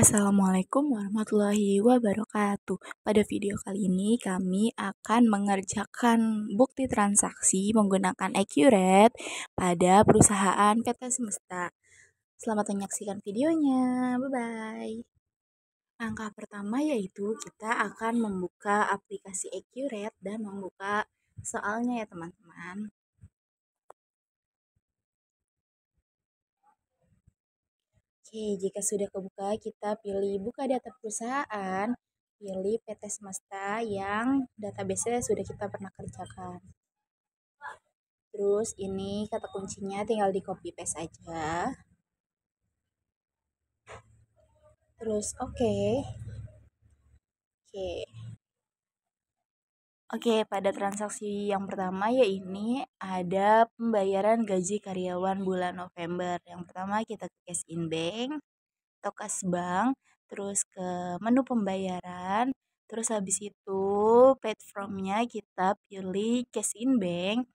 Assalamualaikum warahmatullahi wabarakatuh. Pada video kali ini kami akan mengerjakan bukti transaksi menggunakan Accurate pada perusahaan PT Semesta. Selamat menyaksikan videonya. Bye-bye. Langkah pertama yaitu kita akan membuka aplikasi Accurate dan membuka soalnya ya teman-teman. Oke, jika sudah kebuka, kita pilih buka data perusahaan, pilih PT Semesta yang database-nya sudah kita pernah kerjakan. Terus ini kata kuncinya tinggal di copy paste aja. Terus oke. Oke, pada transaksi yang pertama ya ini ada pembayaran gaji karyawan bulan November. Yang pertama kita ke cash in bank atau kas bank, terus ke menu pembayaran, terus habis itu platformnya kita pilih cash in bank,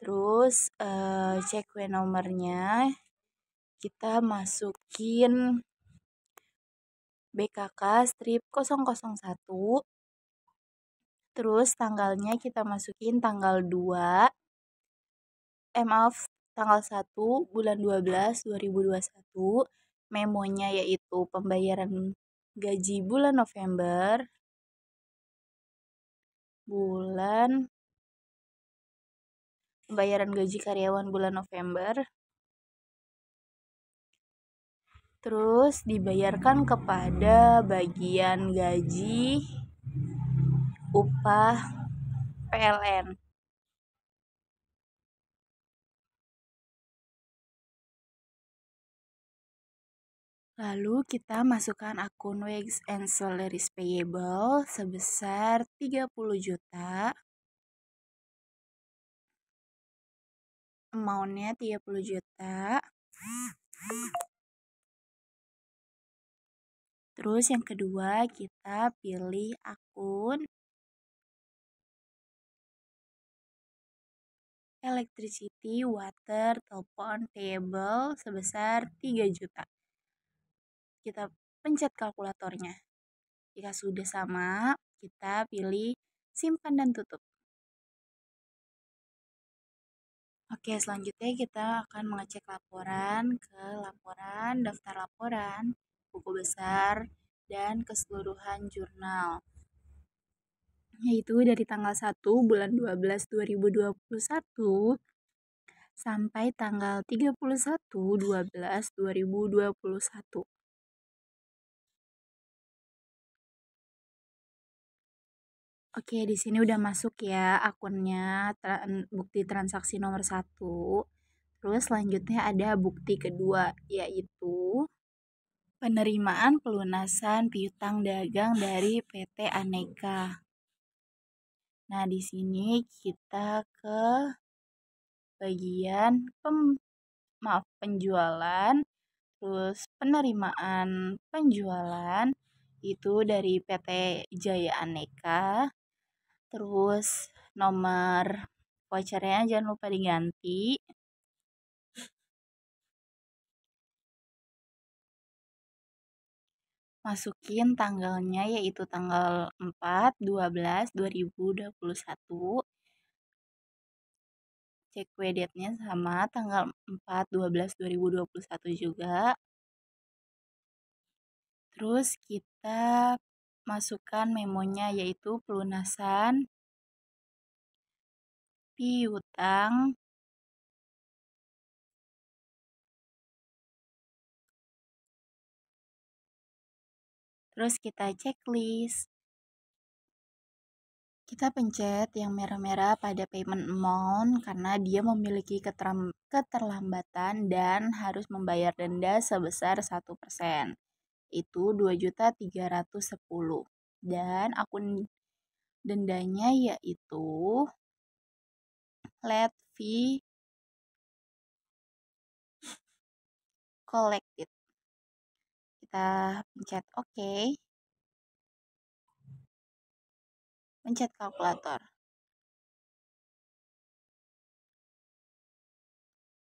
terus cek nomornya, kita masukin BKK strip 001, terus tanggalnya kita masukin tanggal 2, tanggal 1 bulan 12 2021, memonya yaitu pembayaran gaji bulan November, pembayaran gaji karyawan bulan November, terus dibayarkan kepada bagian gaji upah PLN. Lalu kita masukkan akun Wage and Salaries Payable sebesar 30 juta. Amount-nya 30 juta. Terus yang kedua kita pilih akun Electricity, Water, Telepon, Payable sebesar 3 juta. Kita pencet kalkulatornya. Jika sudah sama, kita pilih simpan dan tutup. Oke, selanjutnya kita akan mengecek laporan ke laporan, daftar laporan, buku besar, dan keseluruhan jurnal. Yaitu dari tanggal 1 bulan 12 2021 sampai tanggal 31 12 2021. Oke, di sini udah masuk ya akunnya bukti transaksi nomor 1. Terus selanjutnya ada bukti kedua, yaitu penerimaan pelunasan piutang dagang dari PT Aneka. Nah, di sini kita ke bagian penjualan, terus penerimaan penjualan itu dari PT Jaya Aneka. Terus nomor vouchernya jangan lupa diganti. Masukin tanggalnya yaitu tanggal 4/12/2021. Cek date-nya sama tanggal 4/12/2021 juga. Terus kita masukkan memonya yaitu pelunasan piutang terus kita checklist. Kita pencet yang merah-merah pada payment amount karena dia memiliki keterlambatan dan harus membayar denda sebesar 1%. Itu 2.310. Dan akun dendanya yaitu late fee collected. Kita pencet oke. Pencet kalkulator.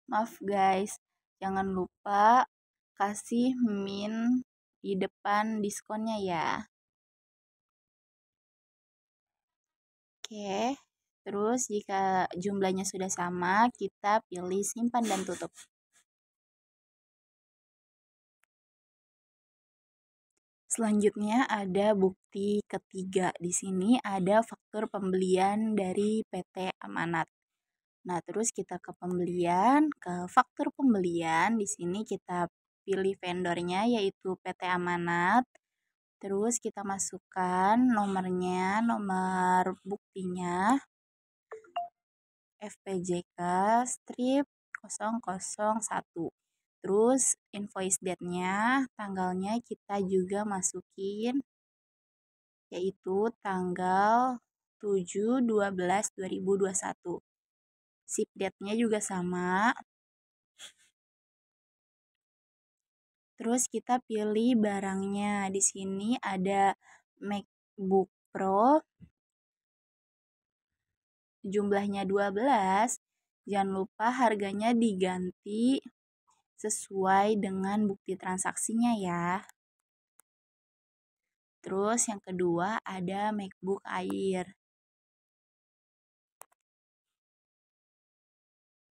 Maaf guys, jangan lupa kasih min di depan diskonnya ya. Oke, terus jika jumlahnya sudah sama, kita pilih simpan dan tutup. Selanjutnya ada bukti ketiga. Di sini ada faktur pembelian dari PT Amanat. Nah, terus kita ke pembelian, ke faktur pembelian. Di sini kita pilih vendornya yaitu PT Amanat. Terus kita masukkan nomornya, nomor buktinya FPJK strip 001. Terus invoice date-nya, tanggalnya kita juga masukin yaitu tanggal 7/12/2021. Ship date-nya juga sama. Terus kita pilih barangnya. Di sini ada MacBook Pro jumlahnya 12. Jangan lupa harganya diganti sesuai dengan bukti transaksinya ya. Terus yang kedua ada MacBook Air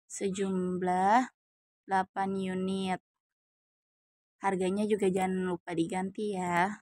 sejumlah 8 unit. Harganya juga jangan lupa diganti ya.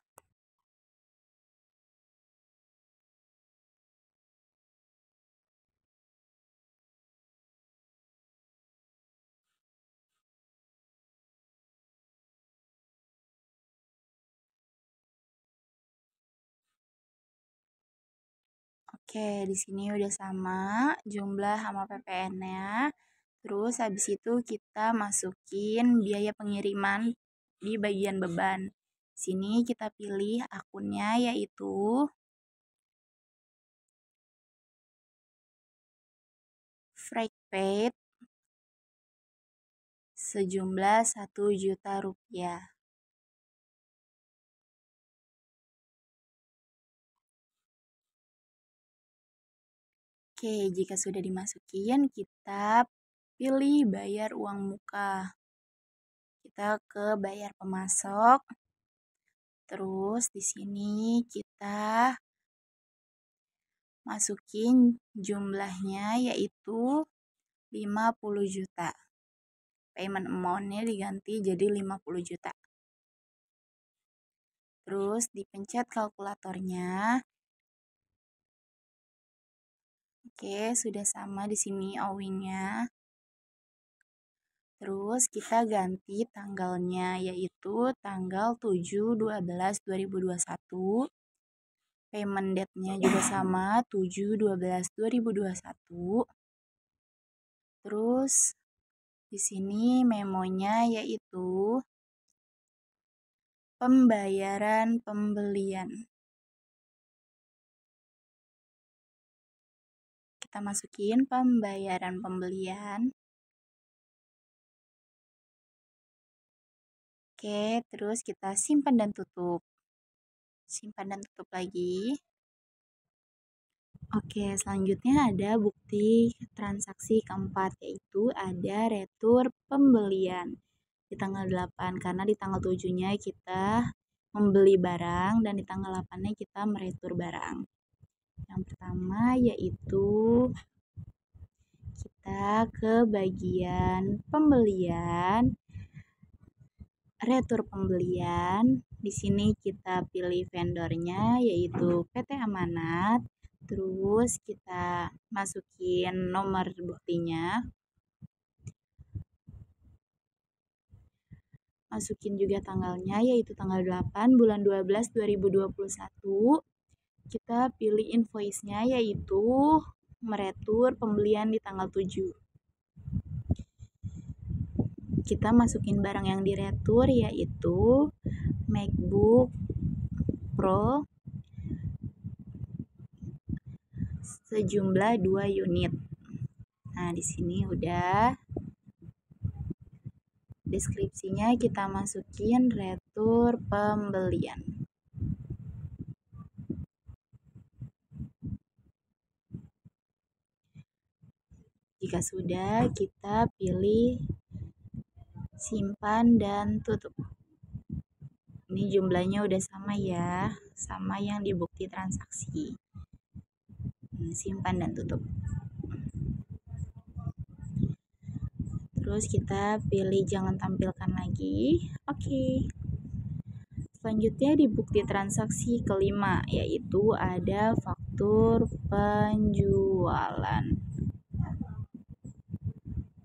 Oke, di sini udah sama jumlah sama PPN-nya. Terus habis itu kita masukin biaya pengiriman di bagian beban. Sini kita pilih akunnya yaitu freight paid sejumlah 1 juta rupiah. Oke, jika sudah dimasukin, kita pilih bayar uang muka. Kita ke bayar pemasok. Terus di sini kita masukin jumlahnya yaitu 50 juta. Payment amount-nya diganti jadi 50 juta. Terus dipencet kalkulatornya. Oke, sudah sama di sini owing-nya. Terus kita ganti tanggalnya yaitu tanggal 7/12/2021. Payment date-nya juga sama 7/12/2021. Terus di sini memonya yaitu pembayaran pembelian. Kita masukin pembayaran pembelian. Oke, terus kita simpan dan tutup. Simpan dan tutup lagi. Oke, selanjutnya ada bukti transaksi keempat, yaitu ada retur pembelian di tanggal 8, karena di tanggal 7-nya kita membeli barang dan di tanggal 8-nya kita meretur barang. Yang pertama yaitu kita ke bagian pembelian, retur pembelian. Di sini kita pilih vendornya yaitu PT Amanat. Terus kita masukin nomor buktinya. Masukin juga tanggalnya yaitu tanggal 8/12/2021. Kita pilih invoice-nya yaitu meretur pembelian di tanggal 7. Kita masukin barang yang diretur yaitu MacBook Pro sejumlah 2 unit. Nah, di sini udah deskripsinya, kita masukin retur pembelian. Jika sudah, kita pilih simpan dan tutup. sini jumlahnya udah sama ya, sama yang di bukti transaksi. Simpan dan tutup. Terus kita pilih jangan tampilkan lagi. Oke. Selanjutnya di bukti transaksi kelima, yaitu ada faktur penjualan.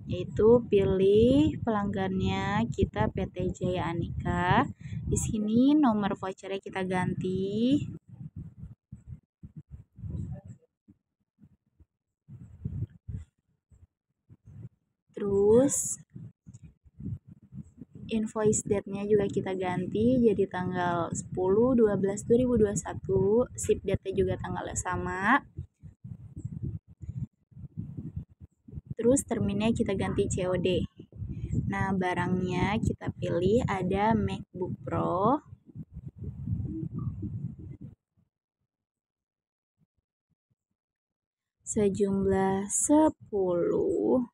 Yaitu pilih pelanggannya kita PT Jaya Anika. Di sini nomor vouchernya kita ganti. Terus invoice date-nya juga kita ganti jadi tanggal 10/12/2021. Ship date-nya juga tanggalnya sama. Terus terminnya kita ganti COD. Nah, barangnya kita pilih ada MacBook Pro. Sejumlah 10.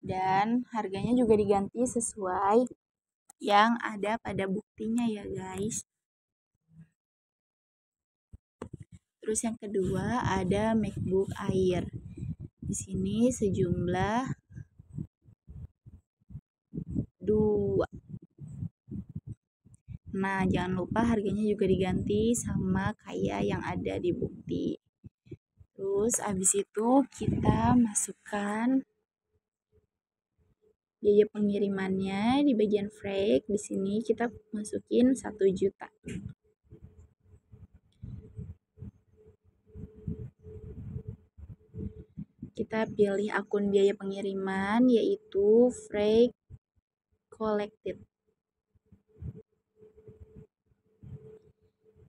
Dan harganya juga diganti sesuai yang ada pada buktinya ya guys. Terus yang kedua ada MacBook Air. Di sini sejumlah 2. Nah, jangan lupa harganya juga diganti sama kayak yang ada di bukti. Terus abis itu kita masukkan biaya pengirimannya di bagian freight. Di sini kita masukin 1 juta. Kita pilih akun biaya pengiriman yaitu freight collected.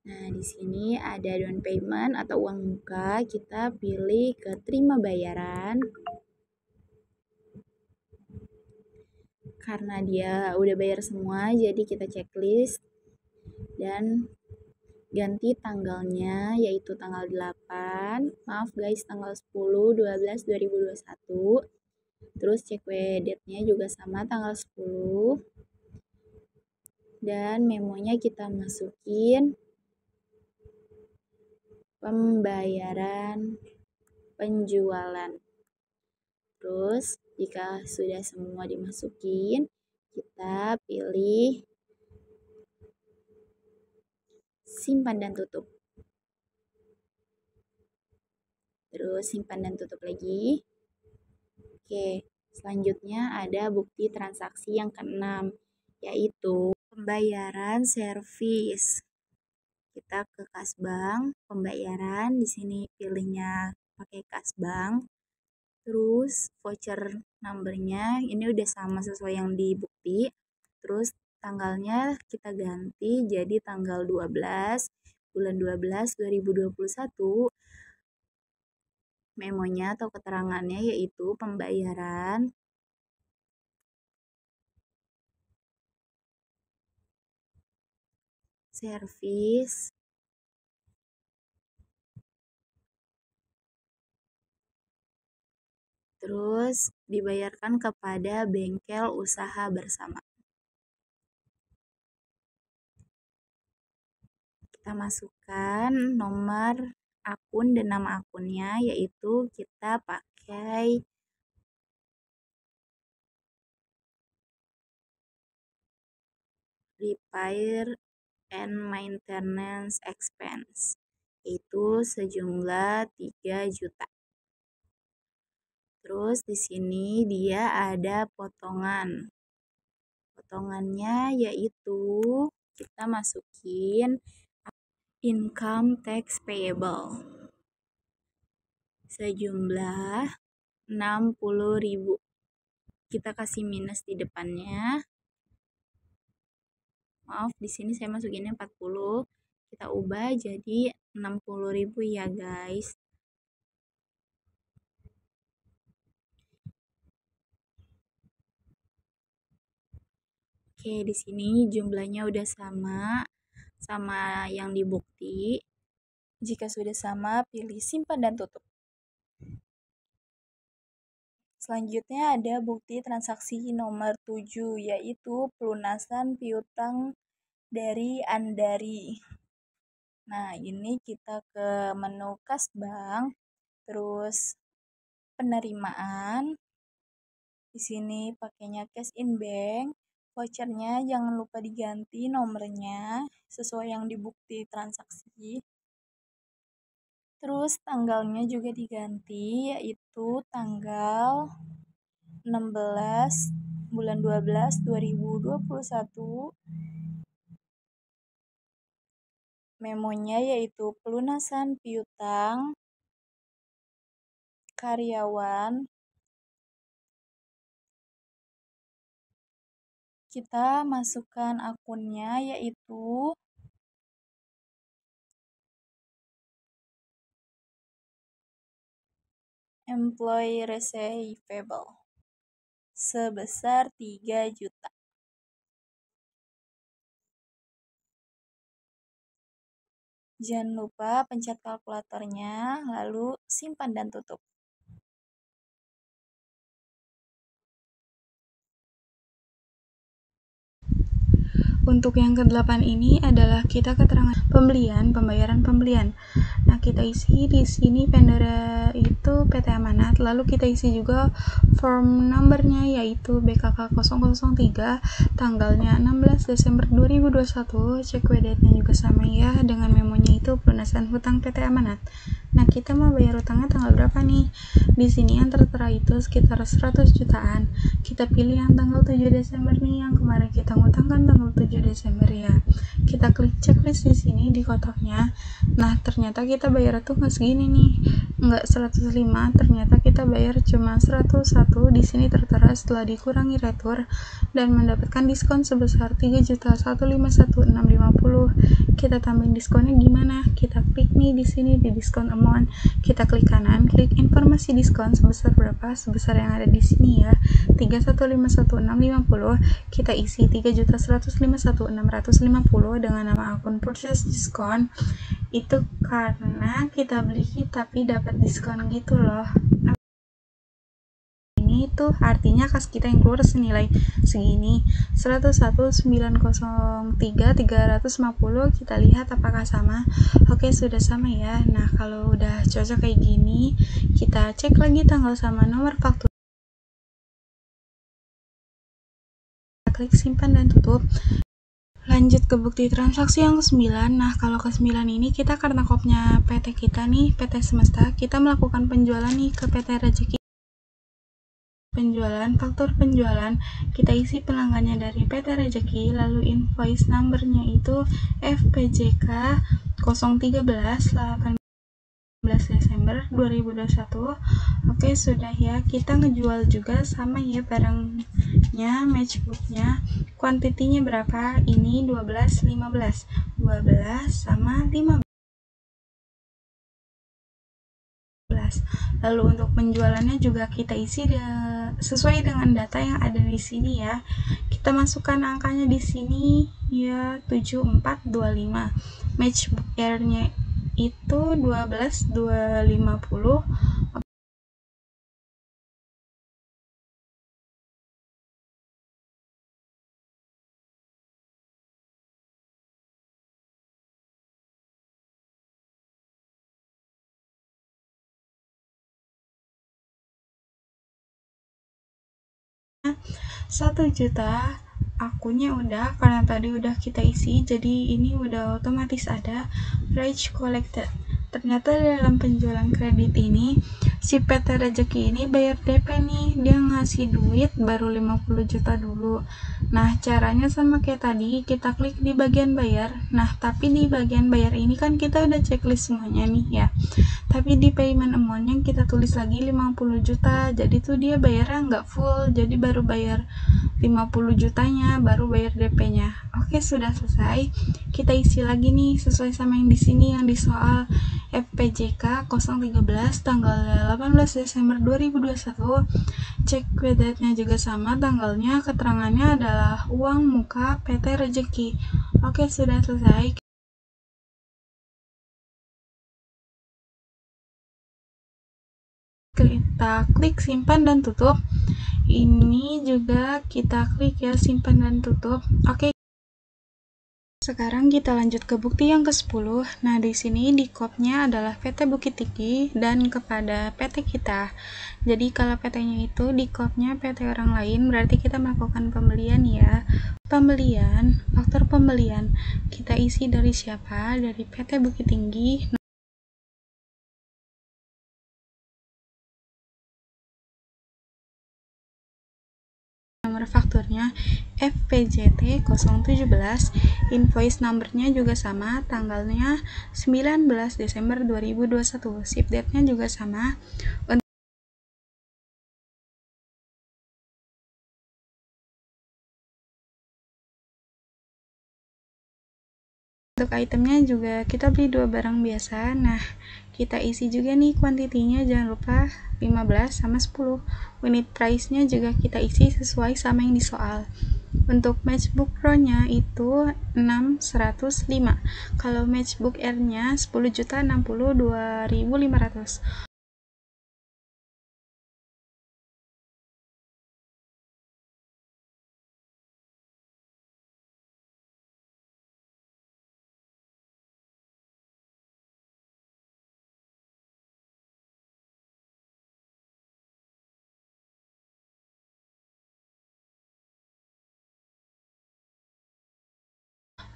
Nah, di sini ada down payment atau uang muka, kita pilih ke terima bayaran. Karena dia udah bayar semua, jadi kita checklist dan ganti tanggalnya yaitu tanggal 8. Maaf guys, tanggal 10/12/2021. Terus CW date-nya juga sama tanggal 10. Dan memonya kita masukin pembayaran penjualan. Terus jika sudah semua dimasukin, kita pilih simpan dan tutup. Terus simpan dan tutup lagi. Oke, selanjutnya ada bukti transaksi yang keenam, yaitu pembayaran servis. Kita ke kas bank, pembayaran, di sini pilihnya pakai kas bank. Terus voucher numbernya ini udah sama sesuai yang di bukti. Terus tanggalnya kita ganti jadi tanggal 12 bulan 12 2021. Memonya atau keterangannya yaitu pembayaran servis terus dibayarkan kepada bengkel usaha bersama. Kita masukkan nomor akun dan nama akunnya, yaitu kita pakai repair and maintenance expense, itu sejumlah 3 juta. Terus di sini dia ada potongan. Potongannya yaitu kita masukin income tax payable sejumlah 60.000. Kita kasih minus di depannya. Maaf, di sini saya masukinnya 40. Kita ubah jadi 60.000 ya, guys. Oke, di sini jumlahnya udah sama yang di bukti. Jika sudah sama, pilih simpan dan tutup. Selanjutnya ada bukti transaksi nomor 7, yaitu pelunasan piutang dari Andari. Nah, ini kita ke menu kas bank, terus penerimaan. Di sini pakainya cash in bank. Vouchernya jangan lupa diganti nomornya sesuai yang di bukti transaksi. Terus tanggalnya juga diganti, yaitu tanggal 16 bulan 12 2021. Memonya yaitu pelunasan piutang karyawan. Kita masukkan akunnya yaitu employee receivable sebesar 3 juta. Jangan lupa pencet kalkulatornya, lalu simpan dan tutup. Untuk yang ke-8 ini adalah kita keterangan pembayaran pembelian. Nah, kita isi di sini vendor itu PT Amanat, lalu kita isi juga form numbernya yaitu BKK 003, tanggalnya 16 Desember 2021, cek WD-nya juga sama ya, dengan memonya itu pelunasan hutang PT Amanat. Nah, kita mau bayar hutangnya tanggal berapa nih? Di sini yang tertera itu sekitar 100 jutaan. Kita pilih yang tanggal 7 Desember nih, yang kemarin kita ngutangkan tanggal 7 Desember ya. Kita klik checklist di sini di kotaknya. Nah, ternyata kita bayar tuh nggak segini nih, nggak 105, ternyata kita bayar cuma 101. Di sini tertera setelah dikurangi retur dan mendapatkan diskon sebesar 3.151.650. Kita tambahin diskonnya gimana? Kita klik nih di sini di diskon amount. Kita klik kanan, klik informasi diskon sebesar berapa? Sebesar yang ada di sini ya, 3.151.650. Kita isi 3.151.650 dengan nama akun purchase diskon. Itu karena kita beli tapi dapat diskon gitu loh. Ini tuh artinya kas kita yang keluar senilai segini, 101.903.350. Kita lihat apakah sama. Oke, sudah sama ya. Nah, kalau udah cocok kayak gini, kita cek lagi tanggal sama nomor faktur. Klik simpan dan tutup. Lanjut ke bukti transaksi yang ke-9. Nah, kalau ke-9 ini kita karena kopnya PT kita nih, PT Semesta, kita melakukan penjualan nih ke PT Rezeki. Penjualan, faktur penjualan, kita isi pelanggannya dari PT Rezeki, lalu invoice numbernya itu FPJK 013 18 Desember 2021. Oke, sudah ya. Kita ngejual juga sama ya barangnya, matchbooknya. Kuantitinya berapa? Ini 12, 15. 12 sama 15. Lalu untuk penjualannya juga kita isi sesuai dengan data yang ada di sini ya. Kita masukkan angkanya di sini ya, 7425. Matchbook year-nya itu 12.250. Satu juta, akunnya udah, karena tadi udah kita isi, jadi ini udah otomatis ada price collected. Ternyata dalam penjualan kredit ini si PT Rezeki ini bayar DP nih, dia ngasih duit baru 50 juta dulu. Nah, caranya sama kayak tadi, kita klik di bagian bayar. Nah, tapi di bagian bayar ini kan kita udah checklist semuanya nih ya, tapi di payment amount-nya kita tulis lagi 50 juta, jadi tuh dia bayarnya nggak full, jadi baru bayar 50 jutanya, baru bayar DP-nya. Oke, sudah selesai. Kita isi lagi nih sesuai sama yang di sini, yang di soal FPJK 013 tanggal 18 Desember 2021. Cek kreditnya juga sama, tanggalnya, keterangannya adalah uang muka PT Rezeki. Oke, sudah selesai. kita klik simpan dan tutup. Ini juga kita klik ya, simpan dan tutup. Oke. Sekarang kita lanjut ke bukti yang ke-10. Nah, di sini di kopnya adalah PT Bukit Tinggi dan kepada PT kita. Jadi kalau PT-nya itu di kopnya PT orang lain, berarti kita melakukan pembelian ya. Pembelian, faktur pembelian kita isi dari siapa? Dari PT Bukit Tinggi. Nomor fakturnya FPJT 017, invoice numbernya juga sama, tanggalnya 19 Desember 2021, ship date-nya juga sama. Untuk itemnya juga kita beli 2 barang biasa. Nah, kita isi juga nih kuantitinya, jangan lupa 15 sama 10. Unit price-nya juga kita isi sesuai sama yang di soal. Untuk MacBook Pro-nya itu 605. Kalau MacBook Air-nya 10.062.500.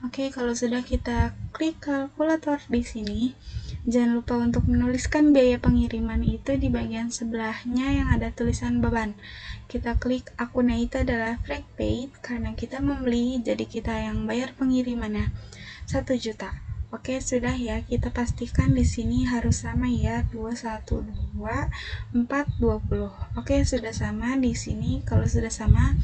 Oke, kalau sudah kita klik kalkulator di sini, jangan lupa untuk menuliskan biaya pengiriman itu di bagian sebelahnya yang ada tulisan beban. Kita klik akunnya itu adalah freight paid karena kita membeli, jadi kita yang bayar pengirimannya 1 juta. Oke, sudah ya, kita pastikan di sini harus sama ya, 212 420. Oke, sudah sama di sini. Kalau sudah sama,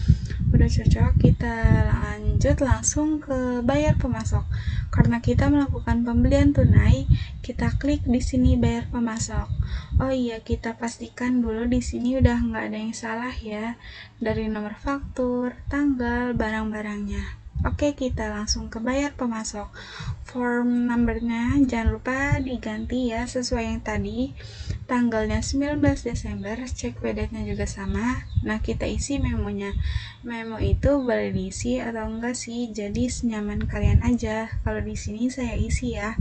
udah cocok, kita lanjut langsung ke bayar pemasok. Karena kita melakukan pembelian tunai, kita klik di sini bayar pemasok. Oh iya, kita pastikan dulu di sini udah nggak ada yang salah ya, dari nomor faktur, tanggal, barang-barangnya. Oke, kita langsung ke bayar pemasok. Form numbernya jangan lupa diganti ya, sesuai yang tadi. Tanggalnya 19 Desember, cek date-nya juga sama. Nah, kita isi memonya. Memo itu boleh diisi atau enggak sih, jadi senyaman kalian aja. Kalau di sini saya isi ya.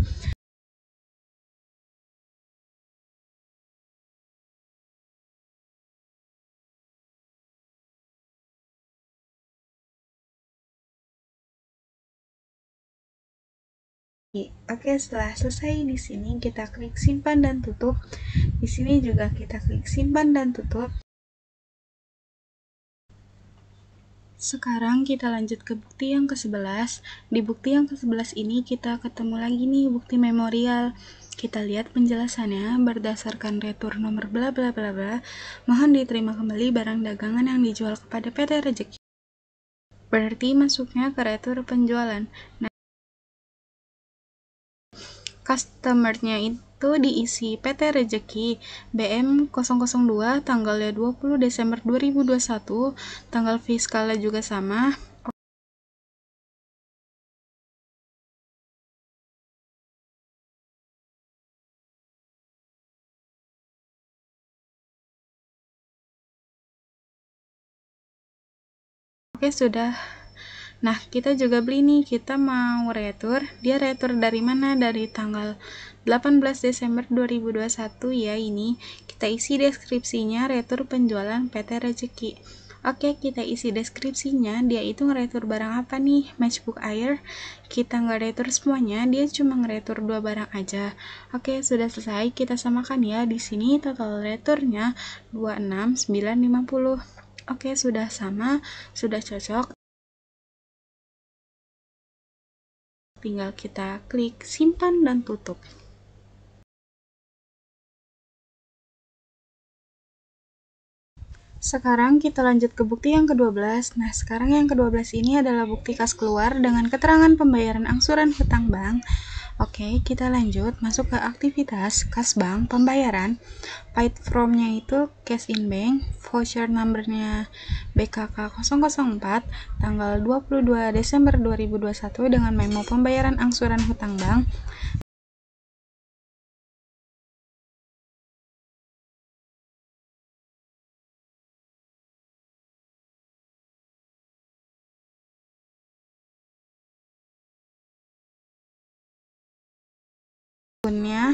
Oke, setelah selesai di sini kita klik simpan dan tutup. Di sini juga kita klik simpan dan tutup. Sekarang kita lanjut ke bukti yang ke-11. Di bukti yang ke-11 ini kita ketemu lagi nih bukti memorial. Kita lihat penjelasannya berdasarkan retur nomor bla bla bla bla. Mohon diterima kembali barang dagangan yang dijual kepada PT Rezeki. Berarti masuknya ke retur penjualan. Nah, customer-nya itu diisi PT Rezeki BM002 tanggalnya 20 Desember 2021, tanggal fiskalnya juga sama. Oke, sudah. Nah, kita juga beli nih, kita mau retur. Dia retur dari mana? Dari tanggal 18 Desember 2021 ya ini. Kita isi deskripsinya retur penjualan PT Rezeki. Oke, kita isi deskripsinya. Dia itu ngeretur barang apa nih? MacBook Air. Kita nggak retur semuanya, dia cuma ngeretur 2 barang aja. Oke, sudah selesai. Kita samakan ya. Di sini total returnya 26950. Oke, sudah sama, sudah cocok. Tinggal kita klik simpan dan tutup. Sekarang kita lanjut ke bukti yang ke-12. Nah, sekarang yang ke-12 ini adalah bukti kas keluar dengan keterangan pembayaran angsuran hutang bank. Oke, kita lanjut masuk ke aktivitas kas bank pembayaran. Paid from-nya itu cash in bank, voucher number-nya BKK 004, tanggal 22 Desember 2021 dengan memo pembayaran angsuran hutang bank. Akunnya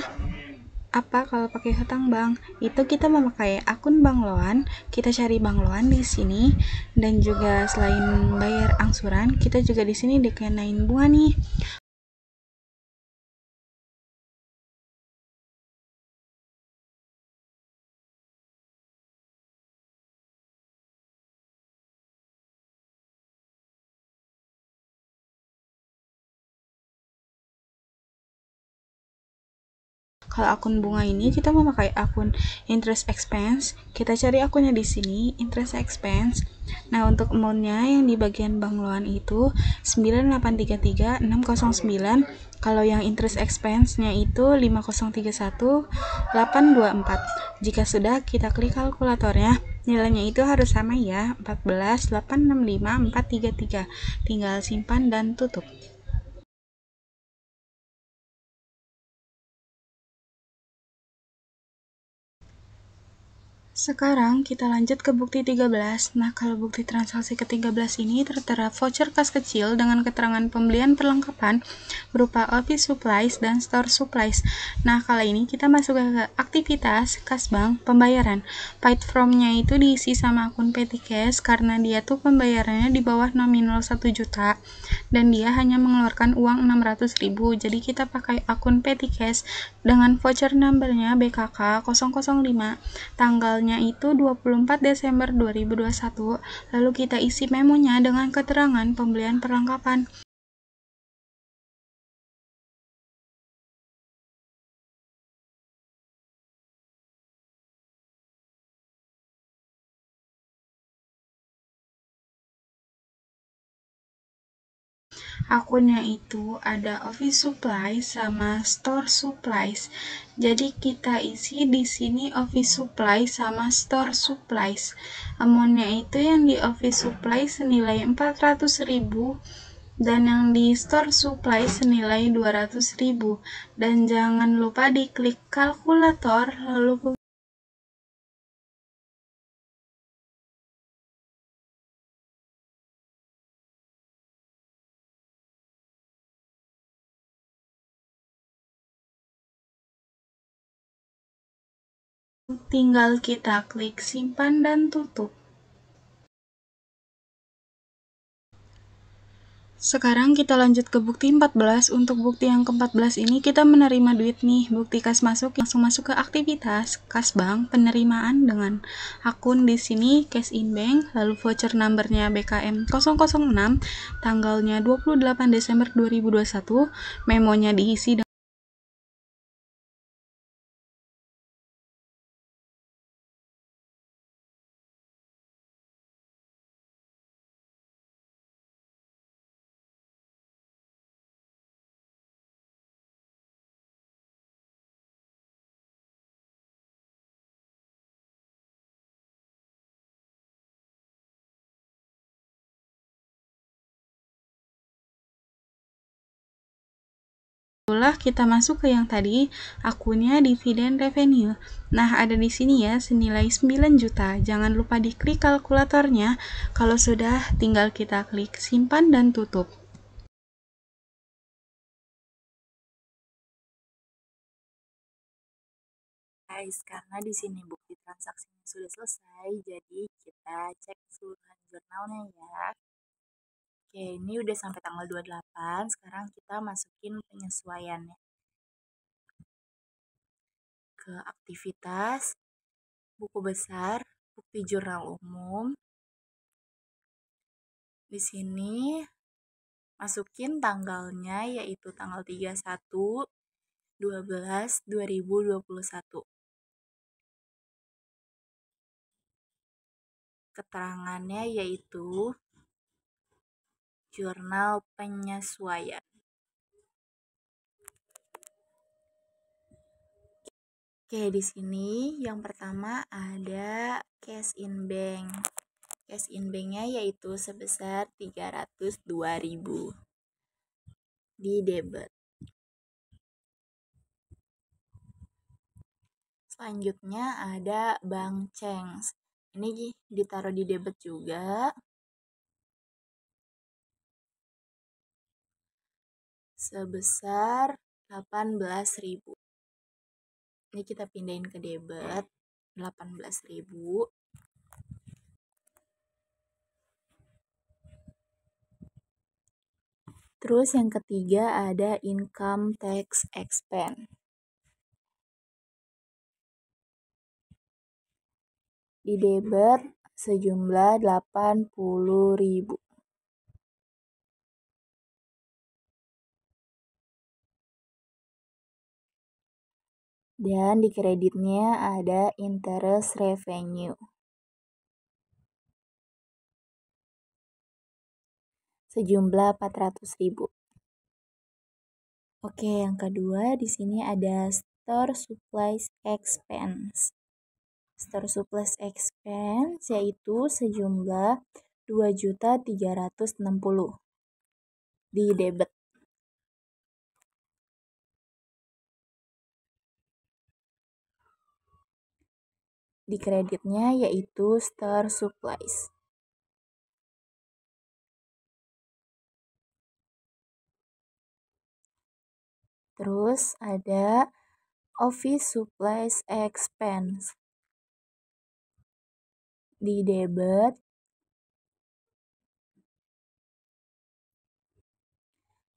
apa kalau pakai hutang bank? Itu kita memakai akun Bank Loan, kita cari Bank Loan di sini dan juga selain bayar angsuran, kita juga di sini dikenain bunga nih. Kalau akun bunga ini kita memakai akun interest expense, kita cari akunnya di sini, interest expense. Nah, untuk amount-nya yang di bagian Bank Loan itu 9833609. Kalau yang interest expense-nya itu 5031824. Jika sudah, kita klik kalkulatornya. Nilainya itu harus sama ya, 14865433. Tinggal simpan dan tutup. Sekarang kita lanjut ke bukti 13. Nah, kalau bukti transaksi ke-13 ini tertera voucher kas kecil dengan keterangan pembelian perlengkapan berupa office supplies dan store supplies. Nah, kali ini kita masuk ke aktivitas kas bank pembayaran. Paid from-nya itu diisi sama akun petty cash karena dia tuh pembayarannya di bawah nominal 1 juta dan dia hanya mengeluarkan uang 600.000. Jadi kita pakai akun petty cash dengan voucher numbernya BKK 005. Tanggalnya itu 24 Desember 2021. Lalu kita isi memonya dengan keterangan pembelian perlengkapan. Akunnya itu ada office supplies sama store supplies. Jadi kita isi di sini office supplies sama store supplies. Amount-nya itu yang di office supplies senilai 400.000 dan yang di store supply senilai 200.000. Dan jangan lupa diklik kalkulator lalu tinggal kita klik simpan dan tutup. Sekarang kita lanjut ke bukti 14. Untuk bukti yang ke-14 ini kita menerima duit nih. Bukti kas masuk, langsung masuk ke aktivitas kas bank penerimaan dengan akun di sini cash in bank, lalu voucher numbernya BKM 006, tanggalnya 28 Desember 2021, memonya diisi dengan itulah kita masuk ke yang tadi, akunnya dividen revenue. Nah, ada di sini ya senilai 9 juta. Jangan lupa diklik kalkulatornya. Kalau sudah, tinggal kita klik simpan dan tutup. Guys, karena di sini bukti transaksinya sudah selesai, jadi kita cek keseluruhan jurnalnya ya. Oke, ini udah sampai tanggal 28, sekarang kita masukin penyesuaiannya ke aktivitas, buku besar, bukti jurnal umum. Di sini masukin tanggalnya yaitu tanggal 31/12/2021. Keterangannya yaitu jurnal penyesuaian. Oke, di sini yang pertama ada cash in bank. Cash in banknya yaitu sebesar 302.000 di debit. Selanjutnya ada bank Cengs. Ini ditaruh di debit juga. Sebesar 18.000. Ini kita pindahin ke debit 18.000. Terus yang ketiga ada income tax expense. Di debit sejumlah 80.000. Dan di kreditnya ada interest revenue sejumlah 400.000. Oke, yang kedua di sini ada store supplies expense. Store supplies expense yaitu sejumlah 2.360 di debit. Di kreditnya yaitu store supplies. Terus ada office supplies expense. Di debit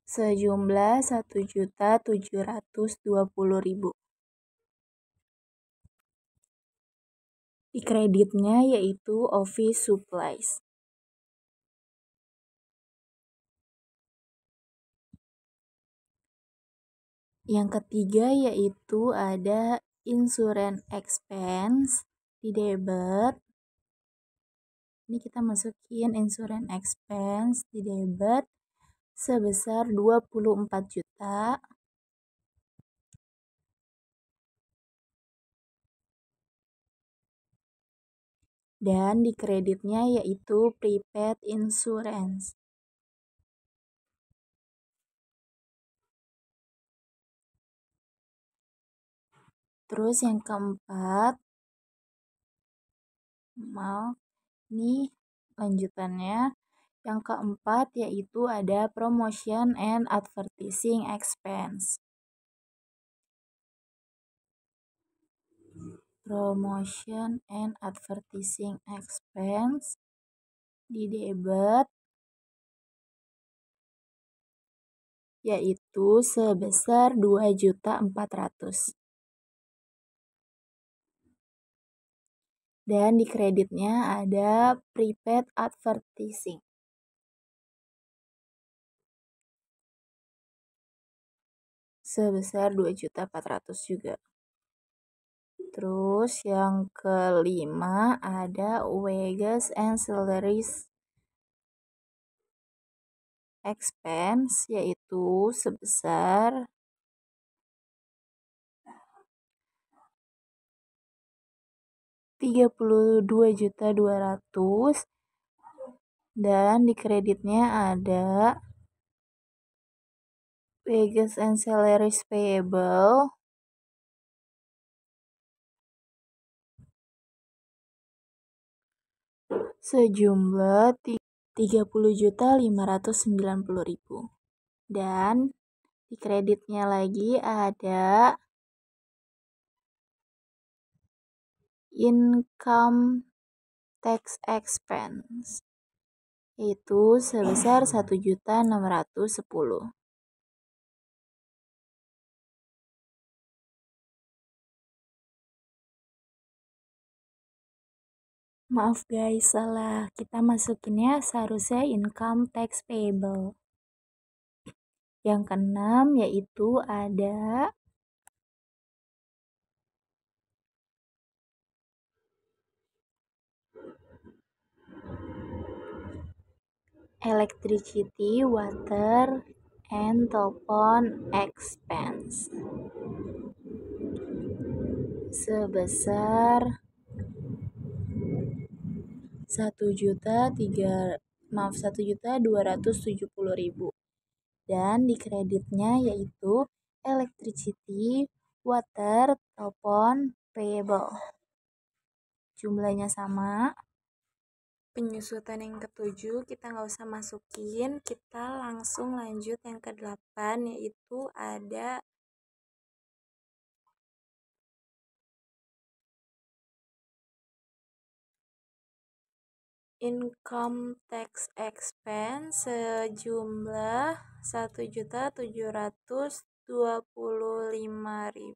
sejumlah 1.720.000. Di kreditnya yaitu office supplies. Yang ketiga yaitu ada insurance expense di debit. Ini kita masukin insurance expense di debit sebesar 24 juta. Dan di kreditnya yaitu prepaid insurance. Terus yang keempat, ini lanjutannya. Yang keempat yaitu ada promotion and advertising expense. Promotion and advertising expense di debit yaitu sebesar 2.400.000. Dan di kreditnya ada prepaid advertising sebesar 2.400.000 juga. Terus yang kelima ada wages and salaries expense yaitu sebesar 32.200.000. Dan di kreditnya ada wages and salaries payable sejumlah 30.590.000. Dan di kreditnya lagi ada income tax expense itu sebesar 1.610.000. Maaf guys, salah. Kita masukinnya seharusnya income tax payable. Yang keenam yaitu ada electricity, water, and telepon expense sebesar 1.270.000. Dan di kreditnya yaitu electricity, water, telepon payable. Jumlahnya sama. Penyusutan yang ketujuh kita nggak usah masukin, kita langsung lanjut yang ke-8 yaitu ada income tax expense sejumlah 1.725.000.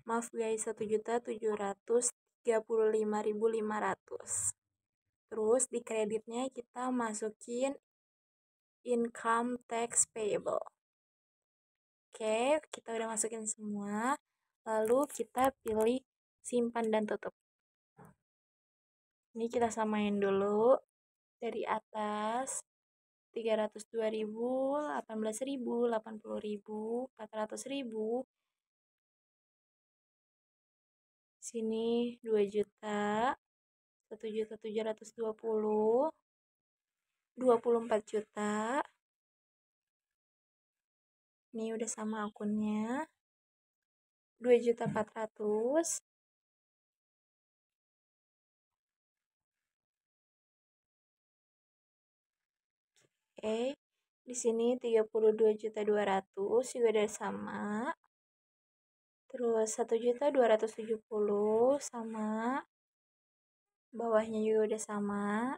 Maaf guys, 1.735.500. Terus di kreditnya kita masukin income tax payable. Oke, kita udah masukin semua. Lalu kita pilih simpan dan tutup. Ini kita samain dulu dari atas 302.000, 18.000, 80.000, 400.000. Sini 2 juta, 1.720, 24 juta. Ini udah sama akunnya. 2.400.000. Oke, di sini 32.200.000 juga udah sama. Terus 1.270.000 sama. Bawahnya juga udah sama.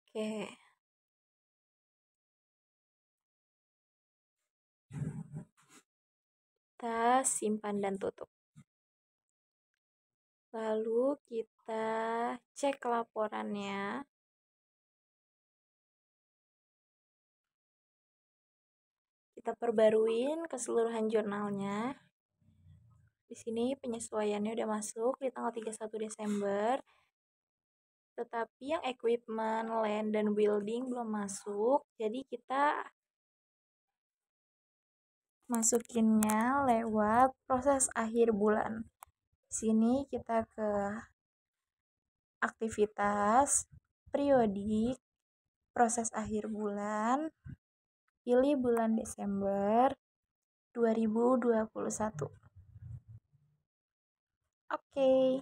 Oke. Kita simpan dan tutup. Lalu kita cek laporannya. Kita perbaruin keseluruhan jurnalnya. Di sini penyesuaiannya udah masuk di tanggal 31 Desember. Tetapi yang equipment, land, dan building belum masuk. Jadi kita masukinnya lewat proses akhir bulan. Sini kita ke aktivitas, periodik, proses akhir bulan, pilih bulan Desember 2021. Oke,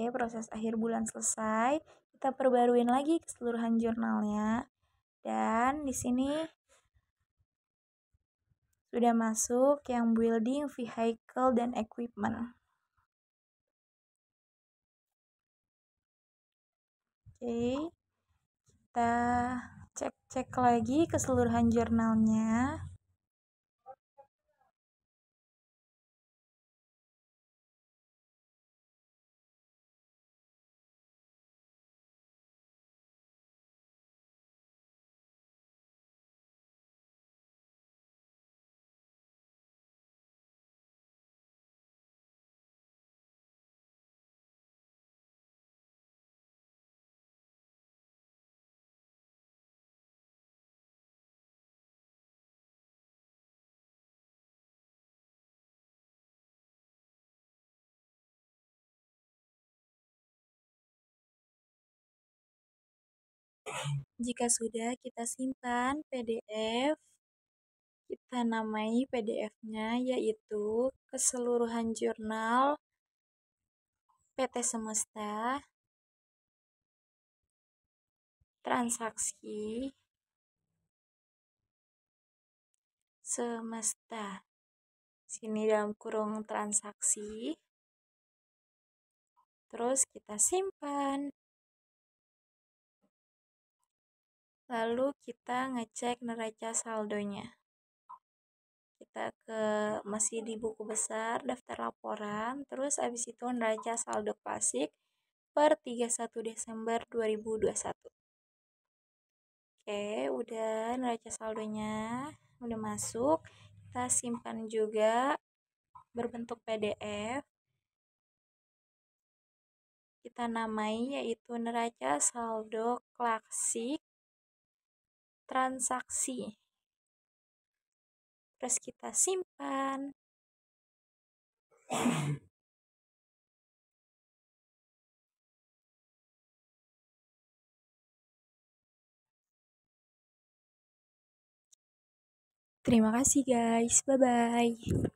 proses akhir bulan selesai. Kita perbaruin lagi keseluruhan jurnalnya. Dan di sini sudah masuk yang building, vehicle, dan equipment. Oke, kita cek lagi keseluruhan jurnalnya. Jika sudah, kita simpan PDF. Kita namai PDF-nya yaitu keseluruhan jurnal PT Semesta, transaksi Semesta. Sini dalam kurung transaksi. Terus kita simpan. Lalu kita ngecek neraca saldonya. Kita masih di buku besar, daftar laporan, terus abis itu neraca saldo klasik per 31 Desember 2021. Oke, udah neraca saldonya udah masuk. Kita simpan juga berbentuk PDF. Kita namai yaitu neraca saldo klasik transaksi. Terus kita simpan. Terima kasih guys. Bye-bye.